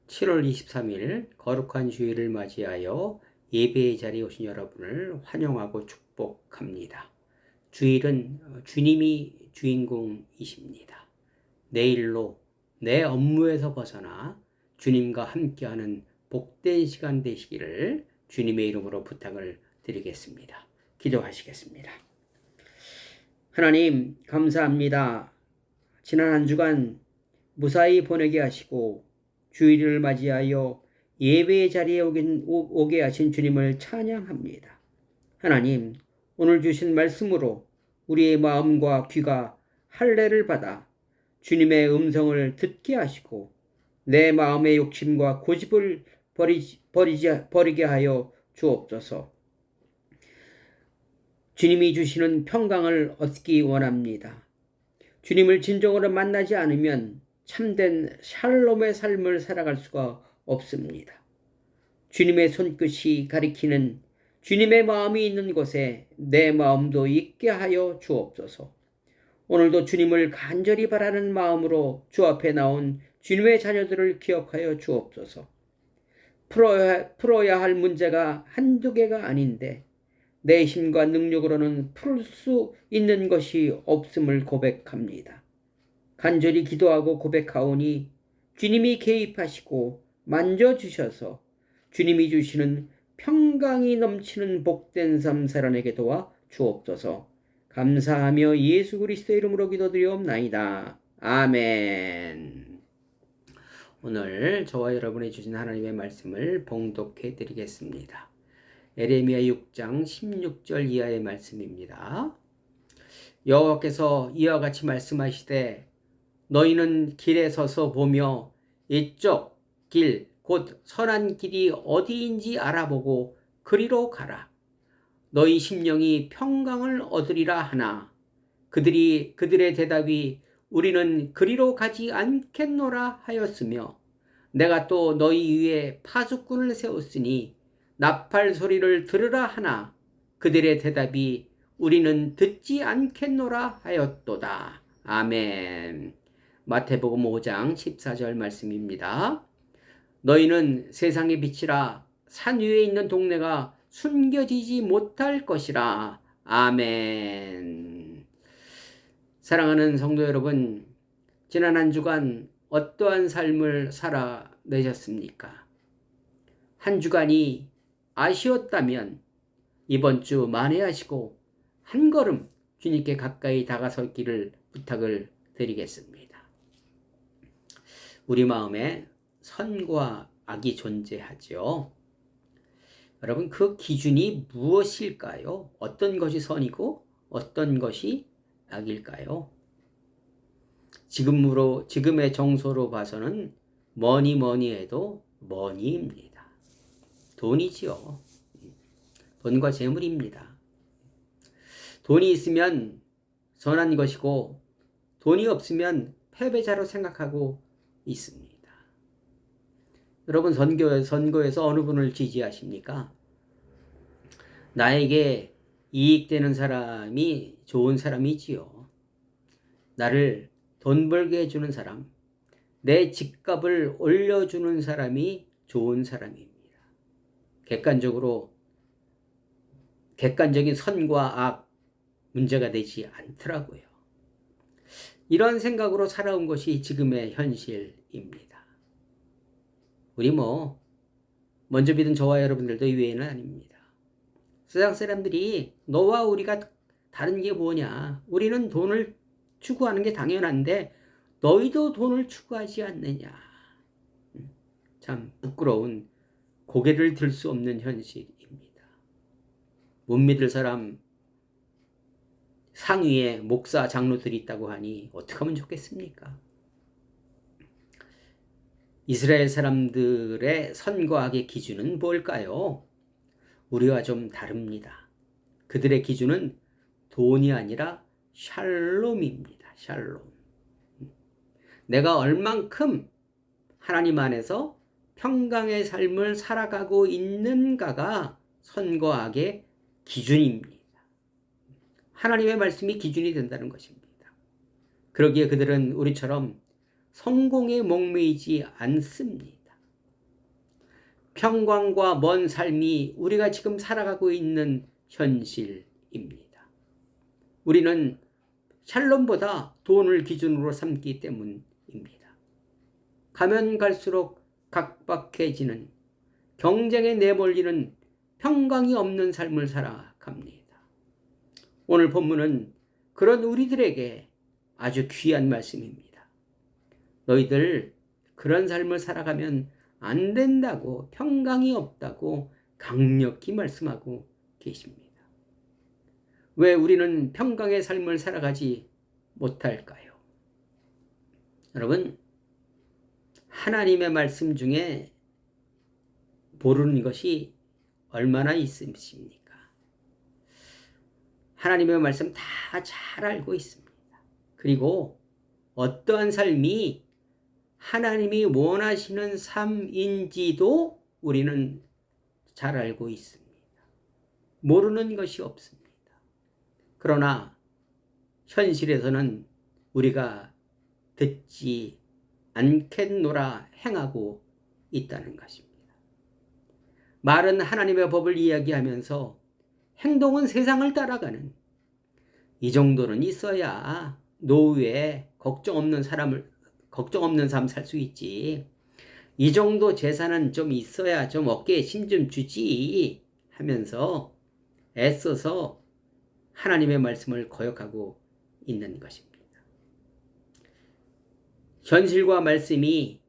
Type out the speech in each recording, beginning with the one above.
7월 23일 거룩한 주일을 맞이하여 예배의 자리에 오신 여러분을 환영하고 축복합니다. 주일은 주님이 주인공이십니다. 내일로 내 업무에서 벗어나 주님과 함께하는 복된 시간 되시기를 주님의 이름으로 부탁을 드리겠습니다. 기도하시겠습니다. 하나님 감사합니다. 지난 한 주간 무사히 보내게 하시고 주일을 맞이하여 예배의 자리에 오게 하신 주님을 찬양합니다. 하나님, 오늘 주신 말씀으로 우리의 마음과 귀가 할례를 받아 주님의 음성을 듣게 하시고 내 마음의 욕심과 고집을 버리게 하여 주옵소서. 주님이 주시는 평강을 얻기 원합니다. 주님을 진정으로 만나지 않으면 참된 샬롬의 삶을 살아갈 수가 없습니다. 주님의 손끝이 가리키는 주님의 마음이 있는 곳에 내 마음도 있게 하여 주옵소서. 오늘도 주님을 간절히 바라는 마음으로 주 앞에 나온 주님의 자녀들을 기억하여 주옵소서. 풀어야 할 문제가 한두 개가 아닌데 내 힘과 능력으로는 풀 수 있는 것이 없음을 고백합니다. 간절히 기도하고 고백하오니 주님이 개입하시고 만져주셔서 주님이 주시는 평강이 넘치는 복된 삶 살아내게 도와 주옵소서. 감사하며 예수 그리스도 이름으로 기도드리옵나이다. 아멘. 오늘 저와 여러분이 주신 하나님의 말씀을 봉독해 드리겠습니다. 에레미야 6장 16절 이하의 말씀입니다. 여호와께서 이와 같이 말씀하시되 너희는 길에 서서 보며 이쪽 길 곧 선한 길이 어디인지 알아보고 그리로 가라. 너희 심령이 평강을 얻으리라 하나 그들의 대답이 우리는 그리로 가지 않겠노라 하였으며 내가 또 너희 위에 파수꾼을 세웠으니 나팔 소리를 들으라 하나 그들의 대답이 우리는 듣지 않겠노라 하였도다. 아멘. 마태복음 5장 14절 말씀입니다. 너희는 세상의 빛이라 산 위에 있는 동네가 숨겨지지 못할 것이라. 아멘. 사랑하는 성도 여러분, 지난 한 주간 어떠한 삶을 살아내셨습니까? 한 주간이 아쉬웠다면 이번 주 만회하시고 한 걸음 주님께 가까이 다가서기를 부탁을 드리겠습니다. 우리 마음에 선과 악이 존재하죠. 여러분, 그 기준이 무엇일까요? 어떤 것이 선이고 어떤 것이 악일까요? 지금의 정서로 봐서는 뭐니 해도 머니입니다. 돈이지요. 돈과 재물입니다. 돈이 있으면 선한 것이고 돈이 없으면 패배자로 생각하고 있습니다. 여러분, 선거에서 어느 분을 지지하십니까? 나에게 이익되는 사람이 좋은 사람이지요. 나를 돈 벌게 해주는 사람, 내 집값을 올려주는 사람이 좋은 사람입니다. 객관적인 선과 악 문제가 되지 않더라고요. 이런 생각으로 살아온 것이 지금의 현실입니다. 우리 먼저 믿은 저와 여러분들도 이외에는 아닙니다. 세상 사람들이 너와 우리가 다른 게 뭐냐? 우리는 돈을 추구하는 게 당연한데 너희도 돈을 추구하지 않느냐? 참 부끄러운 고개를 들 수 없는 현실입니다. 못 믿을 사람 상위에 목사 장로들이 있다고 하니 어떻게 하면 좋겠습니까? 이스라엘 사람들의 선과 악의 기준은 뭘까요? 우리와 좀 다릅니다. 그들의 기준은 돈이 아니라 샬롬입니다. 샬롬. 내가 얼만큼 하나님 안에서 평강의 삶을 살아가고 있는가가 선과 악의 기준입니다. 하나님의 말씀이 기준이 된다는 것입니다. 그러기에 그들은 우리처럼 성공에 목매이지 않습니다. 평강과 먼 삶이 우리가 지금 살아가고 있는 현실입니다. 우리는 샬롬보다 돈을 기준으로 삼기 때문입니다. 가면 갈수록 각박해지는, 경쟁에 내몰리는 평강이 없는 삶을 살아갑니다. 오늘 본문은 그런 우리들에게 아주 귀한 말씀입니다. 너희들 그런 삶을 살아가면 안 된다고, 평강이 없다고 강력히 말씀하고 계십니다. 왜 우리는 평강의 삶을 살아가지 못할까요? 여러분, 하나님의 말씀 중에 모르는 것이 얼마나 있으십니까? 하나님의 말씀 다 잘 알고 있습니다. 그리고 어떠한 삶이 하나님이 원하시는 삶인지도 우리는 잘 알고 있습니다. 모르는 것이 없습니다. 그러나 현실에서는 우리가 듣지 않겠노라 행하고 있다는 것입니다. 말은 하나님의 법을 이야기하면서 행동은 세상을 따라가는, 이 정도는 있어야 노후에 걱정 없는 삶 살 수 있지, 이 정도 재산은 좀 있어야 좀 어깨에 힘 좀 주지 하면서 애써서 하나님의 말씀을 거역하고 있는 것입니다. 현실과 말씀이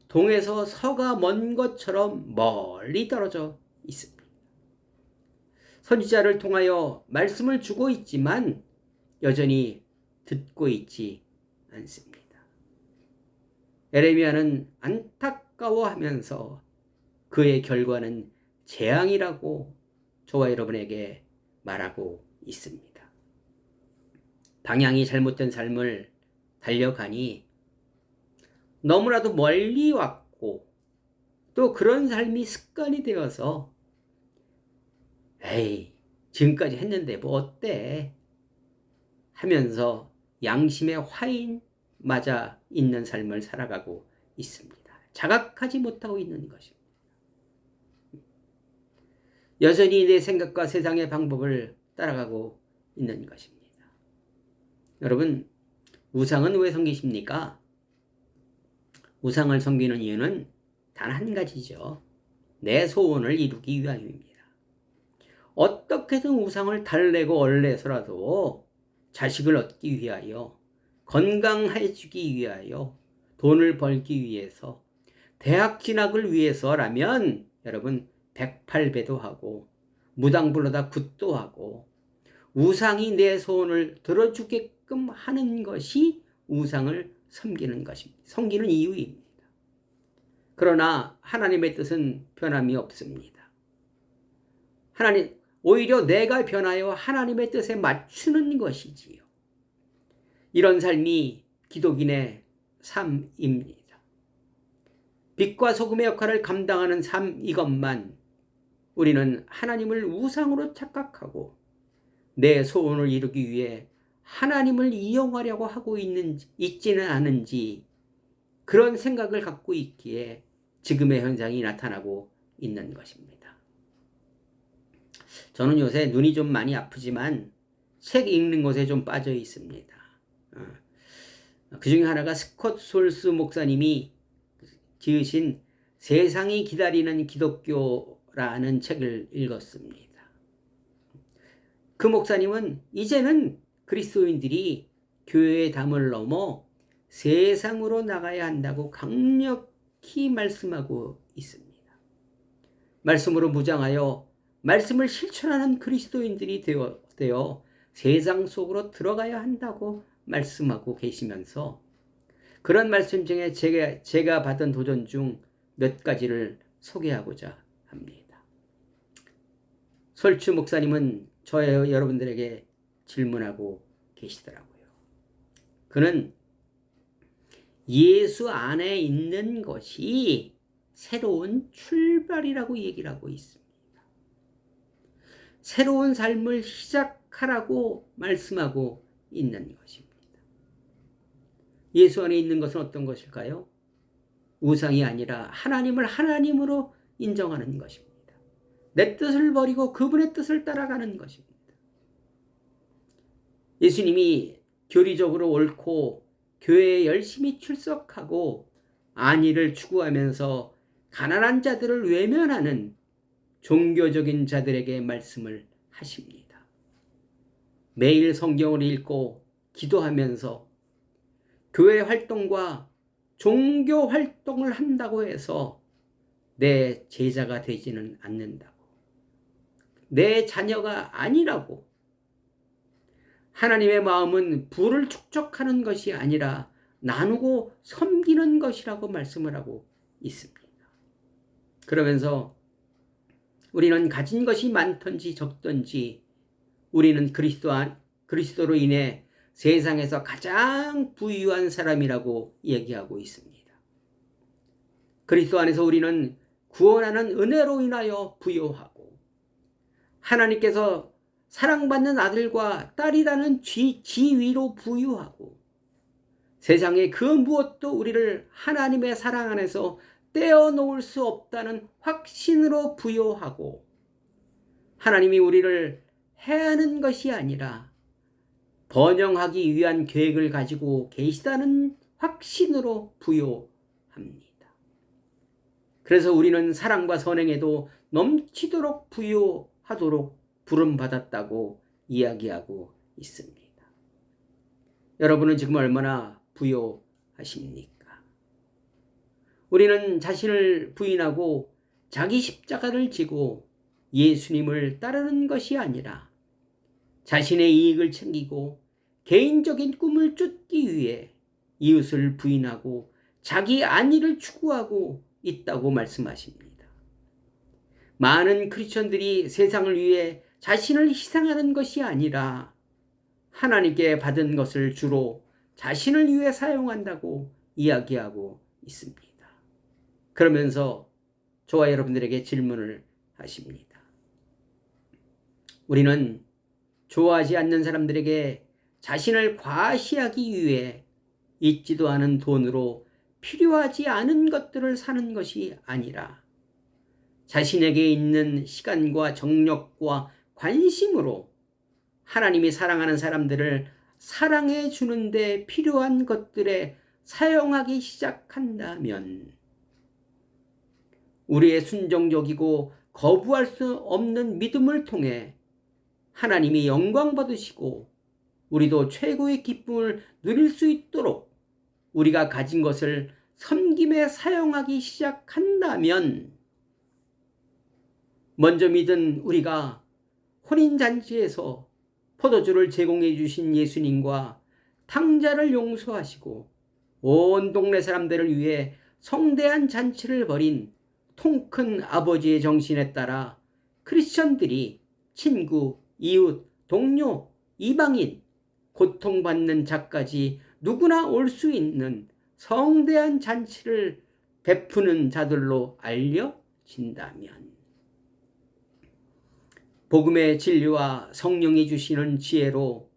동에서 서가 먼 것처럼 멀리 떨어져 있습니다. 선지자를 통하여 말씀을 주고 있지만 여전히 듣고 있지 않습니다. 에레미야는 안타까워하면서 그의 결과는 재앙이라고 저와 여러분에게 말하고 있습니다. 방향이 잘못된 삶을 달려가니 너무나도 멀리 왔고, 또 그런 삶이 습관이 되어서 에이, 지금까지 했는데 뭐 어때 하면서 양심의 화인 맞아 있는 삶을 살아가고 있습니다. 자각하지 못하고 있는 것입니다. 여전히 내 생각과 세상의 방법을 따라가고 있는 것입니다. 여러분, 우상은 왜 섬기십니까? 우상을 섬기는 이유는 단 한 가지죠. 내 소원을 이루기 위함입니다. 어떻게든 우상을 달래고 얼레서라도 자식을 얻기 위하여, 건강해지기 위하여, 돈을 벌기 위해서, 대학 진학을 위해서라면 여러분 108배도 하고 무당불로다 굿도 하고 우상이 내 소원을 들어주게끔 하는 것이 우상을 섬기는 것입니다. 섬기는 이유입니다. 그러나 하나님의 뜻은 변함이 없습니다. 오히려 내가 변하여 하나님의 뜻에 맞추는 것이지요. 이런 삶이 기독인의 삶입니다. 빛과 소금의 역할을 감당하는 삶, 이것만 우리는 하나님을 우상으로 착각하고 내 소원을 이루기 위해 하나님을 이용하려고 하고 있지는 않은지, 그런 생각을 갖고 있기에 지금의 현상이 나타나고 있는 것입니다. 저는 요새 눈이 좀 많이 아프지만 책 읽는 것에 좀 빠져 있습니다. 그 중에 하나가 스콧 솔스 목사님이 지으신 세상이 기다리는 기독교라는 책을 읽었습니다. 그 목사님은 이제는 그리스도인들이 교회의 담을 넘어 세상으로 나가야 한다고 강력히 말씀하고 있습니다. 말씀으로 무장하여 말씀을 실천하는 그리스도인들이 되어 세상 속으로 들어가야 한다고 말씀하고 계시면서, 그런 말씀 중에 제가 받은 도전 중 몇 가지를 소개하고자 합니다. 설추 목사님은 여러분들에게 질문하고 계시더라고요. 그는 예수 안에 있는 것이 새로운 출발이라고 얘기를 하고 있습니다. 새로운 삶을 시작하라고 말씀하고 있는 것입니다. 예수 안에 있는 것은 어떤 것일까요? 우상이 아니라 하나님을 하나님으로 인정하는 것입니다. 내 뜻을 버리고 그분의 뜻을 따라가는 것입니다. 예수님이 교리적으로 옳고 교회에 열심히 출석하고 안위를 추구하면서 가난한 자들을 외면하는 종교적인 자들에게 말씀을 하십니다. 매일 성경을 읽고 기도하면서 교회 활동과 종교 활동을 한다고 해서 내 제자가 되지는 않는다고, 내 자녀가 아니라고, 하나님의 마음은 부를 축적하는 것이 아니라 나누고 섬기는 것이라고 말씀을 하고 있습니다. 그러면서 우리는 가진 것이 많든지 적든지 우리는 그리스도로 인해 세상에서 가장 부유한 사람이라고 얘기하고 있습니다. 그리스도 안에서 우리는 구원하는 은혜로 인하여 부유하고 하나님께서 사랑받는 아들과 딸이라는 지위로 부유하고 세상에 그 무엇도 우리를 하나님의 사랑 안에서 떼어놓을 수 없다는 확신으로 부유하고 하나님이 우리를 해하는 것이 아니라 번영하기 위한 계획을 가지고 계시다는 확신으로 부유합니다. 그래서 우리는 사랑과 선행에도 넘치도록 부유하도록 부름받았다고 이야기하고 있습니다. 여러분은 지금 얼마나 부유하십니까? 우리는 자신을 부인하고 자기 십자가를 지고 예수님을 따르는 것이 아니라 자신의 이익을 챙기고 개인적인 꿈을 쫓기 위해 이웃을 부인하고 자기 안위를 추구하고 있다고 말씀하십니다. 많은 크리스천들이 세상을 위해 자신을 희생하는 것이 아니라 하나님께 받은 것을 주로 자신을 위해 사용한다고 이야기하고 있습니다. 그러면서 저와 여러분들에게 질문을 하십니다. 우리는 좋아하지 않는 사람들에게 자신을 과시하기 위해 있지도 않은 돈으로 필요하지 않은 것들을 사는 것이 아니라 자신에게 있는 시간과 정력과 관심으로 하나님이 사랑하는 사람들을 사랑해 주는데 필요한 것들에 사용하기 시작한다면 우리의 순종적이고 거부할 수 없는 믿음을 통해 하나님이 영광 받으시고 우리도 최고의 기쁨을 누릴 수 있도록 우리가 가진 것을 섬김에 사용하기 시작한다면 먼저 믿은 우리가 혼인잔치에서 포도주를 제공해 주신 예수님과 탕자를 용서하시고 온 동네 사람들을 위해 성대한 잔치를 벌인 통큰 아버지의 정신에 따라 크리스천들이 친구, 이웃, 동료, 이방인, 고통받는 자까지 누구나 올 수 있는 성대한 잔치를 베푸는 자들로 알려진다면 복음의 진리와 성령이 주시는 지혜로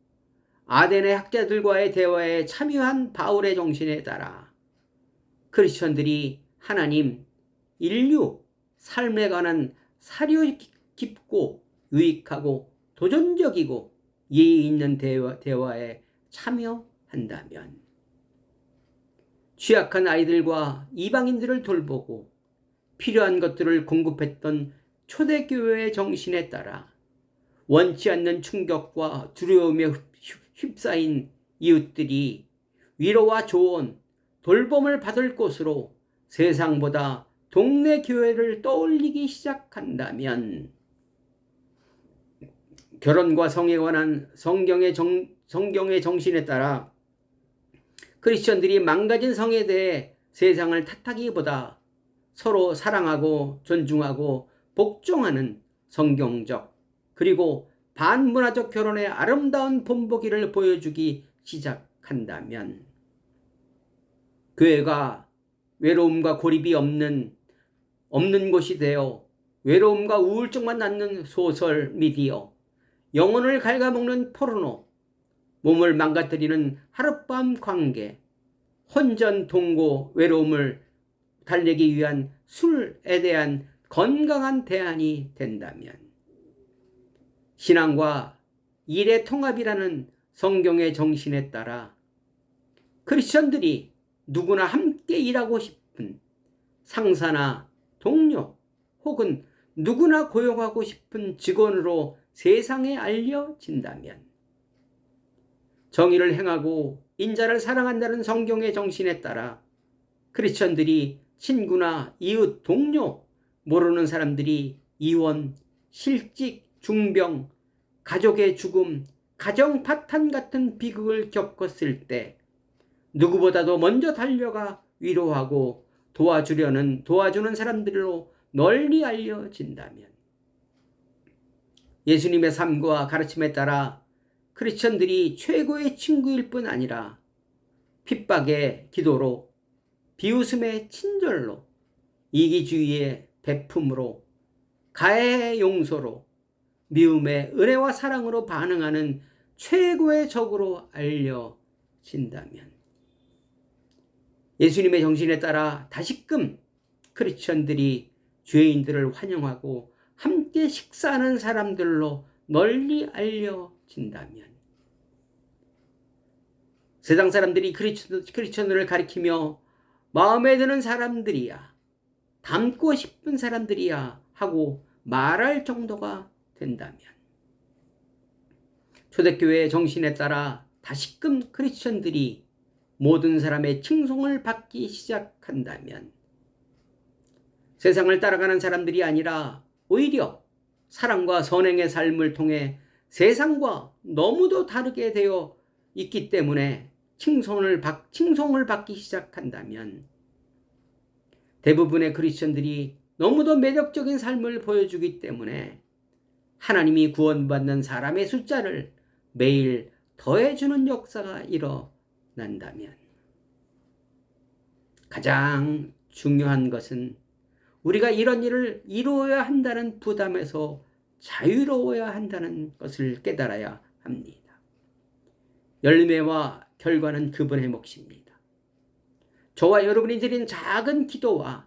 아덴의 학자들과의 대화에 참여한 바울의 정신에 따라 크리스천들이 하나님, 인류, 삶에 관한 사려 깊고 유익하고 도전적이고 예의 있는 대화에 참여한다면 취약한 아이들과 이방인들을 돌보고 필요한 것들을 공급했던 초대교회의 정신에 따라 원치 않는 충격과 두려움에 휩싸인 이웃들이 위로와 조언, 돌봄을 받을 곳으로 세상보다 동네 교회를 떠올리기 시작한다면 결혼과 성에 관한 성경의 정신에 따라 크리스천들이 망가진 성에 대해 세상을 탓하기보다 서로 사랑하고 존중하고 복종하는 성경적 그리고 반문화적 결혼의 아름다운 본보기를 보여주기 시작한다면 교회가 외로움과 고립이 없는 곳이 되어 외로움과 우울증만 낳는 소설 미디어, 영혼을 갉아먹는 포르노, 몸을 망가뜨리는 하룻밤 관계, 혼전 동고 외로움을 달래기 위한 술에 대한 건강한 대안이 된다면 신앙과 일의 통합이라는 성경의 정신에 따라 크리스천들이 누구나 함께 일하고 싶은 상사나 동료 혹은 누구나 고용하고 싶은 직원으로 세상에 알려진다면 정의를 행하고 인자를 사랑한다는 성경의 정신에 따라 크리스천들이 친구나 이웃, 동료, 모르는 사람들이 이혼, 실직, 중병, 가족의 죽음, 가정 파탄 같은 비극을 겪었을 때 누구보다도 먼저 달려가 위로하고 도와주는 사람들로 널리 알려진다면 예수님의 삶과 가르침에 따라 크리스천들이 최고의 친구일 뿐 아니라 핍박의 기도로, 비웃음의 친절로, 이기주의의 베품으로, 가해의 용서로, 미움의 은혜와 사랑으로 반응하는 최고의 적으로 알려진다면 예수님의 정신에 따라 다시금 크리스천들이 죄인들을 환영하고 함께 식사하는 사람들로 널리 알려진다면 세상 사람들이 크리스천들을 가리키며 마음에 드는 사람들이야, 닮고 싶은 사람들이야 하고 말할 정도가 된다면 초대교회의 정신에 따라 다시금 크리스천들이 모든 사람의 칭송을 받기 시작한다면 세상을 따라가는 사람들이 아니라 오히려 사랑과 선행의 삶을 통해 세상과 너무도 다르게 되어 있기 때문에 칭송을 받기 시작한다면 대부분의 크리스천들이 너무도 매력적인 삶을 보여주기 때문에 하나님이 구원받는 사람의 숫자를 매일 더해주는 역사가 일어난다면 가장 중요한 것은 우리가 이런 일을 이루어야 한다는 부담에서 자유로워야 한다는 것을 깨달아야 합니다. 열매와 결과는 그분의 몫입니다. 저와 여러분이 드린 작은 기도와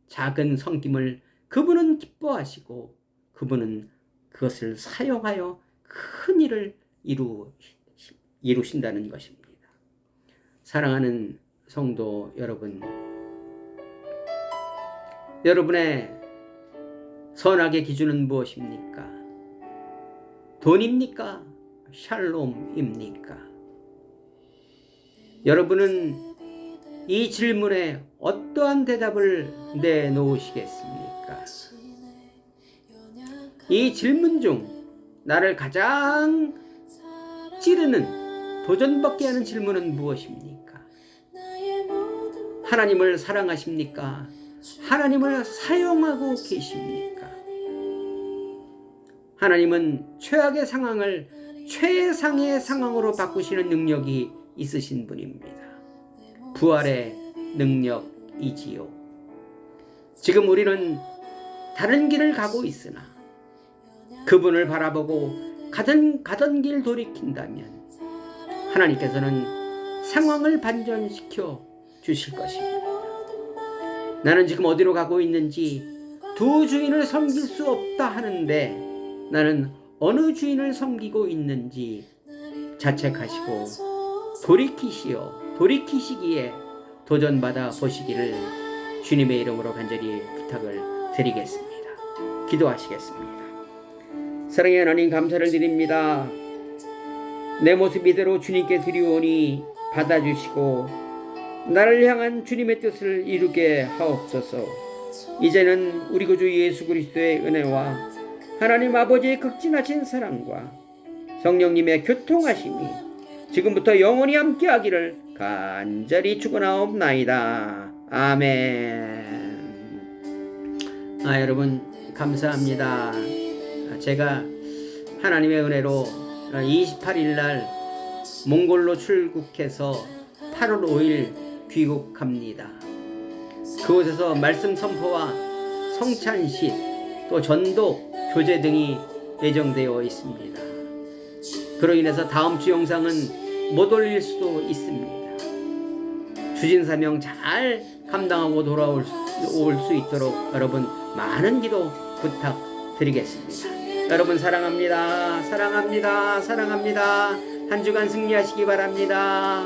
작은 섬김을 그분은 기뻐하시고 그분은 그것을 사용하여 큰 일을 이루신다는 것입니다. 사랑하는 성도 여러분, 여러분의 선악의 기준은 무엇입니까? 돈입니까? 샬롬입니까? 여러분은 이 질문에 어떠한 대답을 내놓으시겠습니까? 이 질문 중 나를 가장 찌르는, 도전받게 하는 질문은 무엇입니까? 하나님을 사랑하십니까? 하나님을 사용하고 계십니까? 하나님은 최악의 상황을 최상의 상황으로 바꾸시는 능력이 있으신 분입니다. 부활의 능력이지요. 지금 우리는 다른 길을 가고 있으나 그분을 바라보고 가던 길 돌이킨다면 하나님께서는 상황을 반전시켜 주실 것입니다. 나는 지금 어디로 가고 있는지 두 주인을 섬길 수 없다 하는데 나는 어느 주인을 섬기고 있는지 자책하시고 돌이키시기에 도전받아 보시기를 주님의 이름으로 간절히 부탁을 드리겠습니다. 기도하시겠습니다. 사랑의 하나님, 감사를 드립니다. 내 모습 이대로 주님께 드리오니 받아주시고 나를 향한 주님의 뜻을 이루게 하옵소서. 이제는 우리 구주 예수 그리스도의 은혜와 하나님 아버지의 극진하신 사랑과 성령님의 교통하심이 지금부터 영원히 함께하기를 간절히 축원하옵나이다. 아멘. 여러분 감사합니다. 제가 하나님의 은혜로 28일 날 몽골로 출국해서 8월 5일 귀국합니다. 그곳에서 말씀 선포와 성찬식, 또 전도, 교제 등이 예정되어 있습니다. 그로 인해서 다음 주 영상은 못 올릴 수도 있습니다. 주진사명 잘 감당하고 돌아올 수 올 수 있도록 여러분 많은 기도 부탁드리겠습니다. 여러분 사랑합니다. 사랑합니다. 사랑합니다. 한 주간 승리하시기 바랍니다.